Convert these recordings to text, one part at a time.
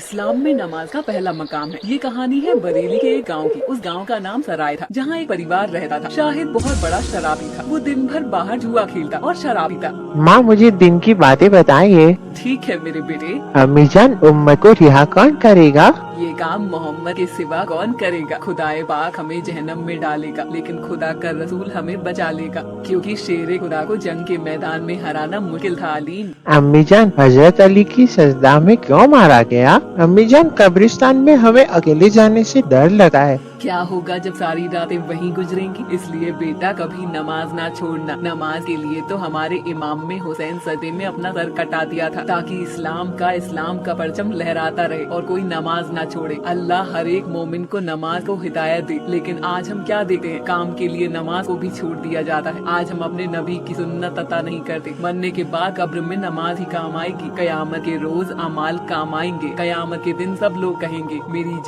इस्लाम में नमाज का पहला मकाम है। ये कहानी है बरेली के एक गांव की। उस गांव का नाम सराय था, जहाँ एक परिवार रहता था। शाहिद बहुत बड़ा शराबी था। वो दिन भर बाहर जुआ खेलता और शराब पीता। माँ, मुझे दिन की बातें बताइए। ठीक है मेरे बेटे, अम्मी जान, उम्मत को रिहा कौन करेगा? ये काम मोहम्मद के सिवा कौन करेगा। खुदाए पाक हमें जहन्नम में डालेगा, लेकिन खुदा का रसूल हमें बचा लेगा, क्योंकि शेरे खुदा को जंग के मैदान में हराना मुश्किल था। अलीम, अम्मी जान, हजरत अली की सजदा में क्यों मारा गया? अम्मी जान, कब्रिस्तान में हमें अकेले जाने से डर लगा है। क्या होगा जब सारी रातें वहीं गुजरेंगी। इसलिए बेटा कभी नमाज ना छोड़ना। नमाज के लिए तो हमारे इमाम में हुसैन सदे में अपना सर कटा दिया था, ताकि इस्लाम का परचम लहराता रहे और कोई नमाज ना छोड़े। अल्लाह हर एक मोमिन को नमाज को हिदायत दे। लेकिन आज हम क्या देखते हैं, काम के लिए नमाज को भी छोड़ दिया जाता है। आज हम अपने नबी की सुन्नत अता नहीं करते। मरने के बाद कब्र में नमाज ही काम आएगी। कयामत के रोज अमाल काम आएंगे। कयामत के दिन सब लोग कहेंगे मेरी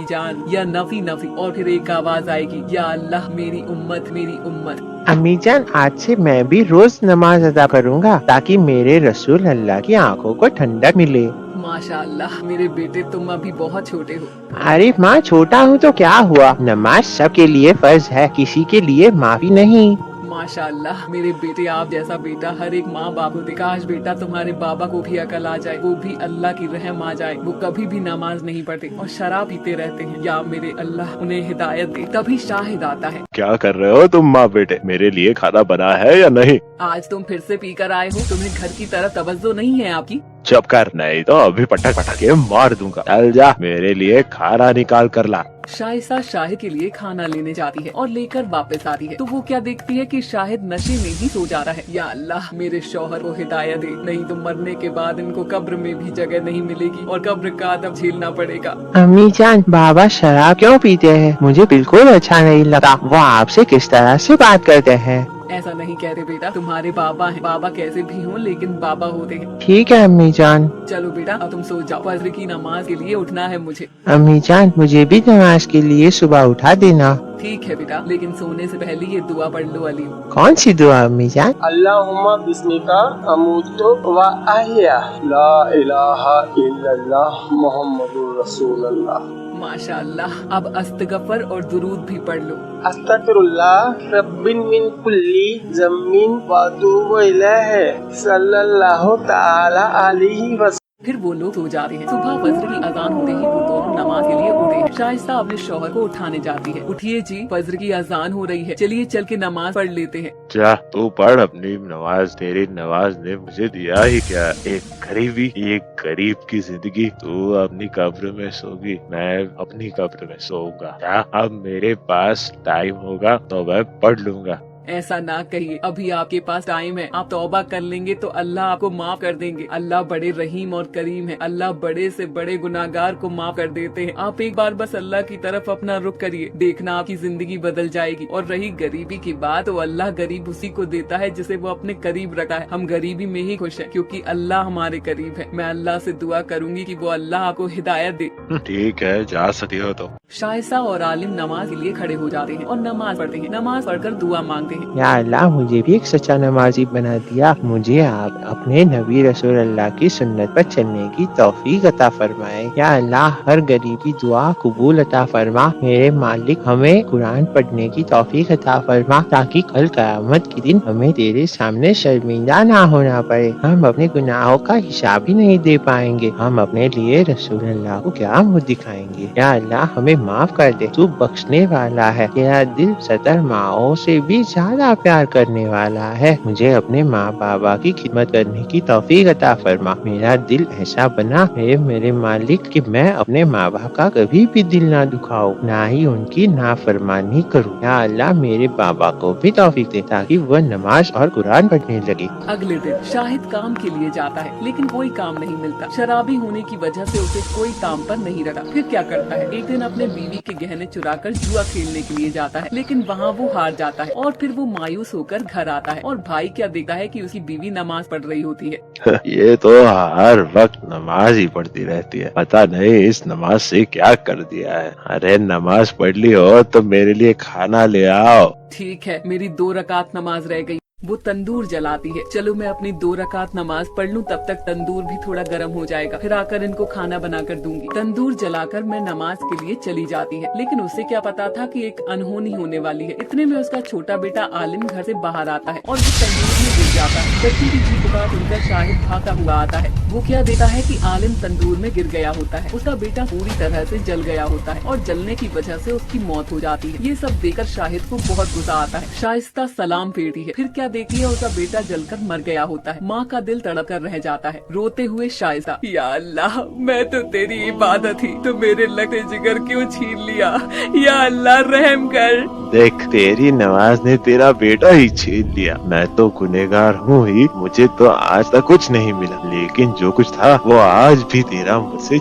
जान या नफी नफी, और फिर एक आवाज आएगी, या अल्लाह मेरी उम्मत मेरी उम्मत। अम्मी जान, आज से मैं भी रोज नमाज अदा करूँगा, ताकि मेरे रसूल अल्लाह की आंखों को ठंडक मिले। माशाअल्लाह मेरे बेटे, तुम अभी बहुत छोटे हो। अरे माँ, छोटा हूँ तो क्या हुआ? नमाज सबके लिए फर्ज है, किसी के लिए माफी नहीं। माशाअल्लाह मेरे बेटे, आप जैसा बेटा हर एक माँ बाप को दे। काश बेटा तुम्हारे बाबा को भी अकल आ जाए, वो भी अल्लाह की रहम आ जाए। वो कभी भी नमाज नहीं पढ़ते और शराब पीते रहते हैं। या मेरे अल्लाह उन्हें हिदायत दे। तभी शाहिद आता है। क्या कर रहे हो तुम माँ बेटे? मेरे लिए खाना बना है या नहीं? आज तुम फिर से पी कर आए हो। तुम्हें घर की तरफ तवज्जो नहीं है आपकी? चुप कर, नहीं तो अभी पटक पटक के मार दूंगा। चल जा, मेरे लिए खाना निकाल कर ला। शाइसा शाहिद के लिए खाना लेने जाती है और लेकर वापस आती है, तो वो क्या देखती है कि शाहिद नशे में ही सो जा रहा है। या अल्लाह मेरे शौहर को हिदायत दे, नहीं तो मरने के बाद इनको कब्र में भी जगह नहीं मिलेगी और कब्र का अदब झेलना पड़ेगा। अम्मी जान, बाबा शराब क्यों पीते हैं? मुझे बिल्कुल अच्छा नहीं लगा। वो आपसे किस तरह से बात करते हैं? ऐसा नहीं कहते बेटा, तुम्हारे बाबा हैं। बाबा कैसे भी हों लेकिन बाबा होते हैं। ठीक है अम्मी जान। चलो बेटा अब तुम सो जाओ, फजर की नमाज के लिए उठना है मुझे। अम्मी जान, मुझे भी नमाज के लिए सुबह उठा देना। ठीक है बेटा, लेकिन सोने से पहले ये दुआ पढ़ लो अली। कौन सी दुआ अम्मी जान? अल्लाहुम्मा बिस्मिका अमूतु व अहया, ला इलाहा इल्लल्लाह मुहम्मदुर रसूलुल्लाह। माशाअल्लाह, अब अस्तगफर और दुरूद भी पढ़ लो। अस्तगफिरुल्लाह रब्बिन मिन कुल्ली ज़म्मिन व अतूबु इलैहि सल्लल्लाहु तआला अलैहि वसल्लम। फिर वो लोग सो जाते हैं। सुबह फजर की अजान होते ही वो दोनों नमाज के लिए उठे हैं। शाइस्ता अपने शौहर को उठाने जाती है। उठिए जी, फजर की अजान हो रही है, चलिए चल के नमाज पढ़ लेते हैं। जा तू पढ़ अपनी नमाज। तेरी नमाज ने मुझे दिया ही क्या, एक गरीब की जिंदगी। तू अपनी कब्र में सोगी, मैं अपनी कब्र में सोऊंगा। क्या अब मेरे पास टाइम होगा तो मैं पढ़ लूंगा। ऐसा ना कहिए, अभी आपके पास टाइम है। आप तौबा कर लेंगे तो अल्लाह आपको माफ कर देंगे। अल्लाह बड़े रहीम और करीम है। अल्लाह बड़े से बड़े गुनाहगार को माफ कर देते हैं। आप एक बार बस अल्लाह की तरफ अपना रुख करिए, देखना आपकी जिंदगी बदल जाएगी। और रही गरीबी की बात, तो अल्लाह गरीब उसी को देता है जिसे वो अपने करीब रखा है। हम गरीबी में ही खुश हैं, क्योंकि अल्लाह हमारे करीब है। मैं अल्लाह से दुआ करूंगी कि वो अल्लाह आपको हिदायत दे। ठीक है, जा सकती हो तो। शाइसा और आलिम नमाज के लिए खड़े हो जाते हैं और नमाज पढ़ते हैं। नमाज पढ़कर दुआ मांगते हैं। या अल्लाह, मुझे भी एक सच्चा नमाजी बना दिया। मुझे आप अपने नबी रसूल अल्लाह की सुन्नत पर चलने की तौफीक अता फरमाए। या अल्लाह, हर गरीब की दुआ कबूल अता फरमा। मेरे मालिक, हमें कुरान पढ़ने की तौफीक अता फरमा, ताकि कल क़यामत के दिन हमें तेरे सामने शर्मिंदा ना होना पड़े। हम अपने गुनाहों का हिसाब ही नहीं दे पाएंगे। हम अपने लिए रसूल अल्लाह को क्या मुँह दिखाएंगे। या अल्लाह, हमें माफ कर दे, तू बख्शने वाला है। तेरा दिल 70 माओ से भी ज्यादा प्यार करने वाला है। मुझे अपने माँ बाबा की खिदमत करने की तौफीक अता फरमा। मेरा दिल ऐसा बना है मेरे मालिक कि मैं अपने माँ बाप का कभी भी दिल ना दुखाऊं, ना ही उनकी नाफरमानी करूं। या अल्लाह, मेरे बाबा को भी तौफीक दे, ताकि वह नमाज और कुरान पढ़ने लगे। अगले दिन शाहिद काम के लिए जाता है, लेकिन कोई काम नहीं मिलता। शराबी होने की वजह से उसे कोई काम पर नहीं रखा। फिर क्या करता है, एक दिन अपने बीवी के गहने चुराकर जुआ खेलने के लिए जाता है, लेकिन वहाँ वो हार जाता है और फिर वो मायूस होकर घर आता है। और भाई क्या देखता है कि उसकी बीवी नमाज पढ़ रही होती है। ये तो हर वक्त नमाज ही पढ़ती रहती है, पता नहीं इस नमाज से क्या कर दिया है। अरे नमाज पढ़ ली हो तो मेरे लिए खाना ले आओ। ठीक है, मेरी 2 रकात नमाज रह गई। वो तंदूर जलाती है। चलो मैं अपनी 2 रकात नमाज पढ़ लूं, तब तक तंदूर भी थोड़ा गर्म हो जाएगा, फिर आकर इनको खाना बना कर दूंगी। तंदूर जलाकर मैं नमाज के लिए चली जाती है, लेकिन उसे क्या पता था कि एक अनहोनी होने वाली है। इतने में उसका छोटा बेटा आलिम घर से बाहर आता है और वो तंदूर में गिर जाता है। बच्ची की चीख पुकार सुनकर शाहिद भागा हुआ आता है। वो क्या देखता है कि आलिम तंदूर में गिर गया होता है। उसका बेटा पूरी तरह से जल गया होता है और जलने की वजह से उसकी मौत हो जाती है। ये सब देखकर शाहिद को बहुत गुस्सा आता है। शाइस्ता सलाम फेरती है, फिर क्या देखती है उसका बेटा जलकर मर गया होता है। माँ का दिल तड़प कर रह जाता है। रोते हुए शाइस्ता, या अल्लाह, मैं तो तेरी इबादत थी, तो मेरे लगे जिगर क्यों छीन लिया? या अल्लाह रहम कर। देख, तेरी नमाज ने तेरा बेटा ही छीन लिया। मैं तो गुनहगार हूँ ही, मुझे तो आज तक कुछ नहीं मिला, लेकिन जो कुछ था वो आज भी तेरा मुझसे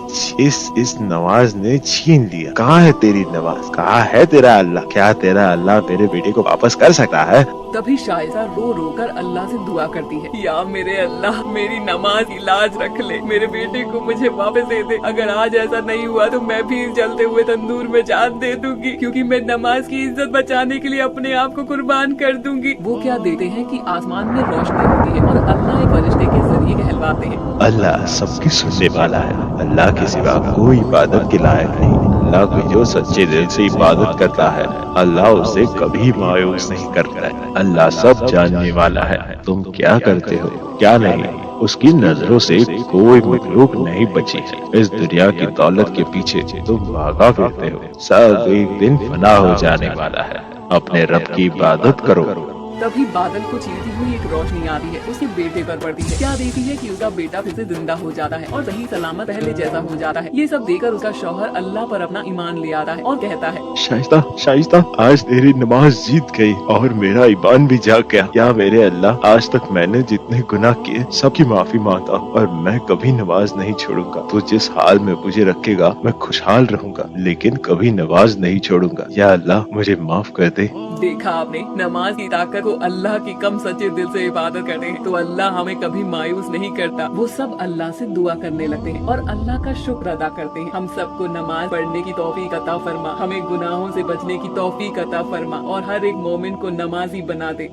इस नमाज ने छीन लिया। कहाँ है तेरी नमाज? कहाँ है तेरा अल्लाह? क्या तेरा अल्लाह मेरे बेटे को वापस कर सकता है? तभी शाइस्ता रो रो कर अल्लाह से दुआ करती है, या मेरे अल्लाह, मेरी नमाज की लाज रख ले, मेरे बेटे को मुझे वापस दे दे। अगर आज ऐसा नहीं हुआ तो मैं भी जलते हुए तंदूर में जान दे दूंगी, क्योंकि मैं नमाज की इज्जत बचाने के लिए अपने आप को कुर्बान कर दूंगी। वो क्या देखते हैं कि आसमान में रोशनी होती है और अल्लाह एक फरिश्ते के जरिए कहलवाते हैं। अल्लाह सबकी सुनने वाला है, अल्लाह के सिवा कोई इबादत के लायक नहीं। अल्लाह को जो सच्चे दिल से इबादत करता है, अल्लाह उसे कभी मायूस नहीं करता है। अल्लाह सब जानने वाला है, तुम क्या करते हो क्या नहीं, उसकी नजरों से कोई मखलूक नहीं बची है। इस दुनिया की दौलत के पीछे तुम भागा फिरते हो, सब एक दिन फना हो जाने वाला है। अपने रब की इबादत करो। तभी बादल को चीरती हुई एक रोशनी आती है, उसके बेटे पर पड़ती है। क्या देखती है कि उसका बेटा फिर से जिंदा हो जाता है और सही सलामत पहले जैसा हो जाता है। ये सब देखकर उसका शौहर अल्लाह पर अपना ईमान ले आता है और कहता है, शाइस्ता, शाइस्ता, आज तेरी नमाज जीत गई और मेरा ईमान भी जाग गया। या मेरे अल्लाह, आज तक मैंने जितने गुनाह किए सबकी माफी मांगता और मैं कभी नमाज नहीं छोड़ूंगा। तो जिस हाल में मुझे रखेगा मैं खुशहाल रहूंगा, लेकिन कभी नमाज नहीं छोड़ूंगा। या अल्लाह, मुझे माफ कर दे। देखा आपने, नमाज की ताकत को अल्लाह की कम सच्चे दिल से इबादत करते हैं तो अल्लाह हमें कभी मायूस नहीं करता। वो सब अल्लाह से दुआ करने लगते हैं और अल्लाह का शुक्र अदा करते हैं। हम सबको नमाज पढ़ने की तौफीक अता फरमा, हमें गुनाहों से बचने की तौफीक अता फरमा और हर एक मोमिन को नमाजी बना दे।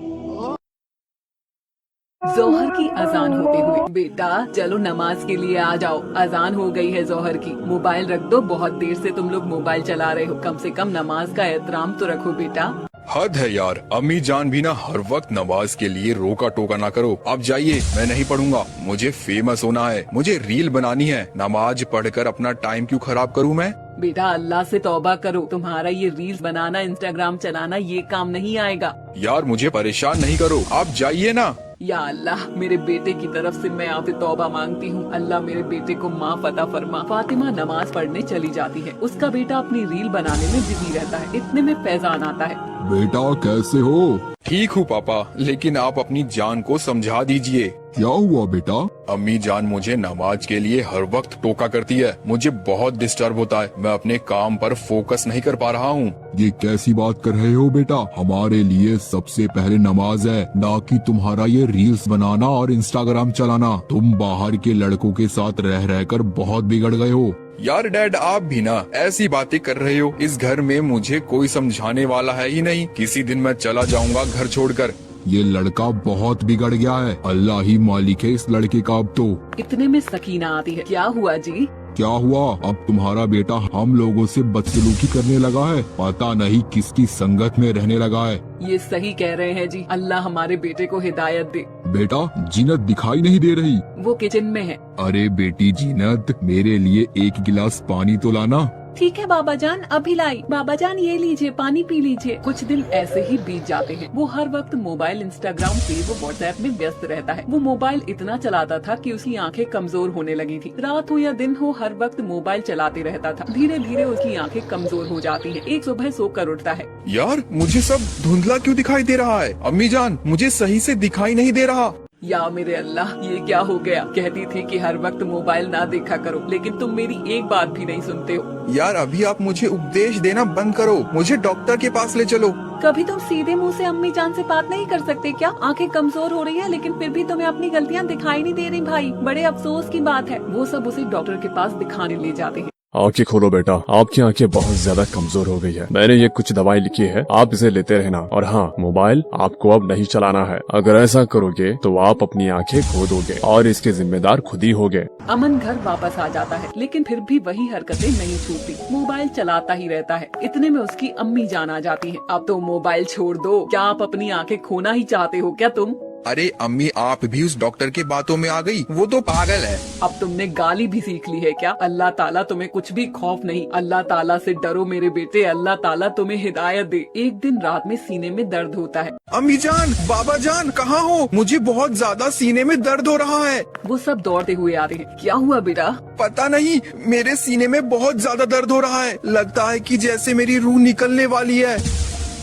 जोहर की अजान होते हुए, बेटा चलो नमाज के लिए आ जाओ, अजान हो गई है जोहर की। मोबाइल रख दो, बहुत देर से तुम लोग मोबाइल चला रहे हो, कम से कम नमाज का एहतराम तो रखो बेटा। हद है यार, अम्मी जान भी ना हर वक्त नमाज के लिए रोका टोका ना करो। आप जाइए, मैं नहीं पढ़ूंगा, मुझे फेमस होना है, मुझे रील बनानी है। नमाज पढ़कर अपना टाइम क्यों खराब करूं मैं? बेटा अल्लाह से तौबा करो, तुम्हारा ये रील्स बनाना, इंस्टाग्राम चलाना ये काम नहीं आएगा। यार मुझे परेशान नहीं करो, आप जाइए ना। या अल्लाह, मेरे बेटे की तरफ से मैं आपसे तौबा मांगती हूँ, अल्लाह मेरे बेटे को माफ अता फरमा। फातिमा नमाज पढ़ने चली जाती है, उसका बेटा अपनी रील बनाने में बिजी रहता है। इतने में फैजान आता है। बेटा कैसे हो? ठीक हूँ पापा, लेकिन आप अपनी जान को समझा दीजिए। क्या हुआ बेटा? अम्मी जान मुझे नमाज के लिए हर वक्त टोका करती है, मुझे बहुत डिस्टर्ब होता है, मैं अपने काम पर फोकस नहीं कर पा रहा हूँ। ये कैसी बात कर रहे हो बेटा? हमारे लिए सबसे पहले नमाज है, ना कि तुम्हारा ये रील्स बनाना और इंस्टाग्राम चलाना। तुम बाहर के लड़कों के साथ रह रहकर बहुत बिगड़ गए हो। यार डैड, आप भी ना ऐसी बातें कर रहे हो। इस घर में मुझे कोई समझाने वाला है ही नहीं, किसी दिन मैं चला जाऊंगा घर छोड़कर। ये लड़का बहुत बिगड़ गया है, अल्लाह ही मालिक है इस लड़के का अब तो। इतने में सकीना आती है। क्या हुआ जी? क्या हुआ? अब तुम्हारा बेटा हम लोगों से बदसलूकी करने लगा है, पता नहीं किसकी संगत में रहने लगा है। ये सही कह रहे हैं जी, अल्लाह हमारे बेटे को हिदायत दे। बेटा जीनत दिखाई नहीं दे रही। वो किचन में है। अरे बेटी जीनत, मेरे लिए एक गिलास पानी तो लाना। ठीक है बाबा जान, अभी लाई। बाबा जान ये लीजिए, पानी पी लीजिए। कुछ दिन ऐसे ही बीत जाते हैं। वो हर वक्त मोबाइल, इंस्टाग्राम, फेसबुक, व्हाट्सएप में व्यस्त रहता है। वो मोबाइल इतना चलाता था कि उसकी आंखें कमजोर होने लगी थी। रात हो या दिन हो, हर वक्त मोबाइल चलाते रहता था। धीरे धीरे उसकी आंखें कमजोर हो जाती है। एक सुबह सोकर उठता है। यार मुझे सब धुंधला क्यों दिखाई दे रहा है? अम्मी जान मुझे सही से दिखाई नहीं दे रहा। या मेरे अल्लाह, ये क्या हो गया? कहती थी कि हर वक्त मोबाइल ना देखा करो, लेकिन तुम मेरी एक बात भी नहीं सुनते हो। यार अभी आप मुझे उपदेश देना बंद करो, मुझे डॉक्टर के पास ले चलो। कभी तुम सीधे मुंह से अम्मी जान से बात नहीं कर सकते क्या? आंखें कमजोर हो रही है, लेकिन फिर भी तुम्हें अपनी गलतियाँ दिखाई नहीं दे रही भाई, बड़े अफसोस की बात है। वो सब उसे डॉक्टर के पास दिखाने ले जाते हैं। आंखें खोलो बेटा, आपकी आंखें बहुत ज्यादा कमजोर हो गई है। मैंने ये कुछ दवाई लिखी है, आप इसे लेते रहना। और हाँ, मोबाइल आपको अब नहीं चलाना है। अगर ऐसा करोगे तो आप अपनी आंखें खो दोगे और इसके जिम्मेदार खुद ही होगे। अमन घर वापस आ जाता है, लेकिन फिर भी वही हरकतें नहीं छूटती। मोबाइल चलाता ही रहता है। इतने में उसकी अम्मी जान आ जाती है। अब तो मोबाइल छोड़ दो, क्या आप अपनी आंखें खोना ही चाहते हो क्या तुम? अरे अम्मी, आप भी उस डॉक्टर की बातों में आ गई। वो तो पागल है। अब तुमने गाली भी सीख ली है क्या? अल्लाह ताला तुम्हें कुछ भी खौफ नहीं। अल्लाह ताला से डरो मेरे बेटे, अल्लाह ताला तुम्हें हिदायत दे। एक दिन रात में सीने में दर्द होता है। अम्मी जान, बाबा जान, कहाँ हो? मुझे बहुत ज्यादा सीने में दर्द हो रहा है। वो सब दौड़ते हुए आते हैं। क्या हुआ बेटा? पता नहीं, मेरे सीने में बहुत ज्यादा दर्द हो रहा है। लगता है कि जैसे मेरी रूह निकलने वाली है।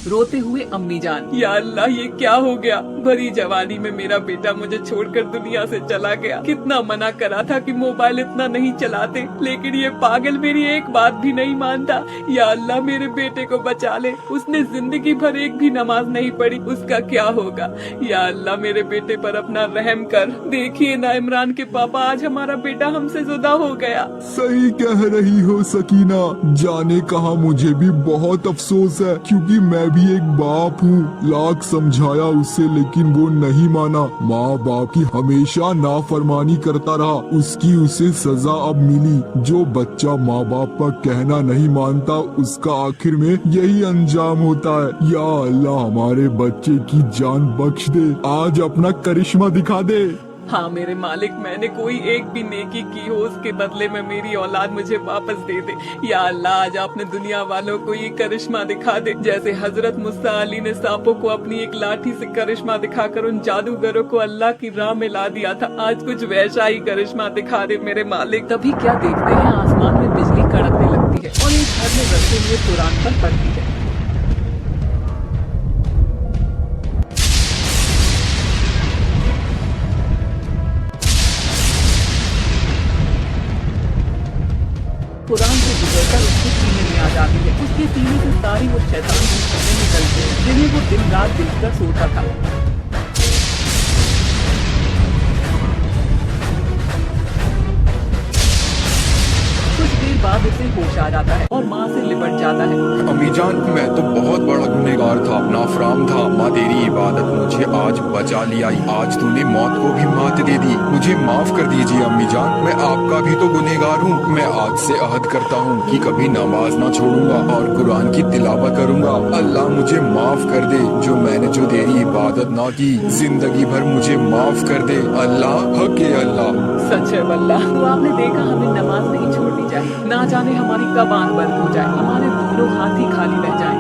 रोते हुए अम्मी जान, या अल्लाह ये क्या हो गया? भरी जवानी में मेरा बेटा मुझे छोड़कर दुनिया से चला गया। कितना मना करा था कि मोबाइल इतना नहीं चलाते, लेकिन ये पागल मेरी एक बात भी नहीं मानता। या अल्लाह मेरे बेटे को बचा ले। उसने जिंदगी भर एक भी नमाज नहीं पढ़ी, उसका क्या होगा? या अल्लाह मेरे बेटे पर अपना रहम कर। देखिए ना इमरान के पापा, आज हमारा बेटा हमसे जुदा हो गया। सही कह रही हो सकीना, जाने कहा मुझे भी बहुत अफसोस है, क्योंकि मैं भी एक बाप हूँ। लाख समझाया उसे, लेकिन वो नहीं माना। माँ बाप की हमेशा नाफरमानी करता रहा, उसकी उसे सजा अब मिली। जो बच्चा माँ बाप का कहना नहीं मानता, उसका आखिर में यही अंजाम होता है। या अल्लाह हमारे बच्चे की जान बख्श दे, आज अपना करिश्मा दिखा दे। हाँ मेरे मालिक, मैंने कोई एक भी नेकी की हो, उसके बदले में मेरी औलाद मुझे वापस दे दे। या अल्लाह आज आपने दुनिया वालों को ये करिश्मा दिखा दे, जैसे हजरत मूसा अली ने सांपों को अपनी एक लाठी से करिश्मा दिखाकर उन जादूगरों को अल्लाह की राह में ला दिया था। आज कुछ वैसा ही करिश्मा दिखा दे मेरे मालिक। तभी क्या देखते हैं, आसमान में बिजली कड़कने लगती है और एक घर में रखे हुए कुरान पर पड़ती है। कुरान से गुजरकर उसके सीने में आ जाती है। उसके सीने से सारी वो शैतान की चीजें निकलती हैं, जिन्हें वो दिन रात दिलकर सोता था। कुछ देर बाद उसे होश आ जाता है और माँ से लिपट जाता है। अम्मी जान, मैं तो बहुत बड़ा गुनहगार था, नाफराम था। माँ तेरी इबादत मुझे आज बचा लिया। आज तूने मौत को भी मात दे दी। मुझे माफ कर दीजिए अम्मी जान, मैं आपका भी तो गुनहगार हूँ। मैं आज से अहद करता हूँ कि कभी नमाज ना छोड़ूंगा और कुरान की तिलावत करूंगा। अल्लाह मुझे माफ कर दे, जो मैंने जो तेरी इबादत ना की, जिंदगी भर मुझे माफ कर दे। अल्लाह हक है अल्लाह। सच है वल्लाह, तो आपने देखा हमें नमाज नहीं छोड़नी चाहिए। ना जाने हमारी कब आंख बंद हो जाए, हमारे दोनों हाथ ही खाली रह जाएं।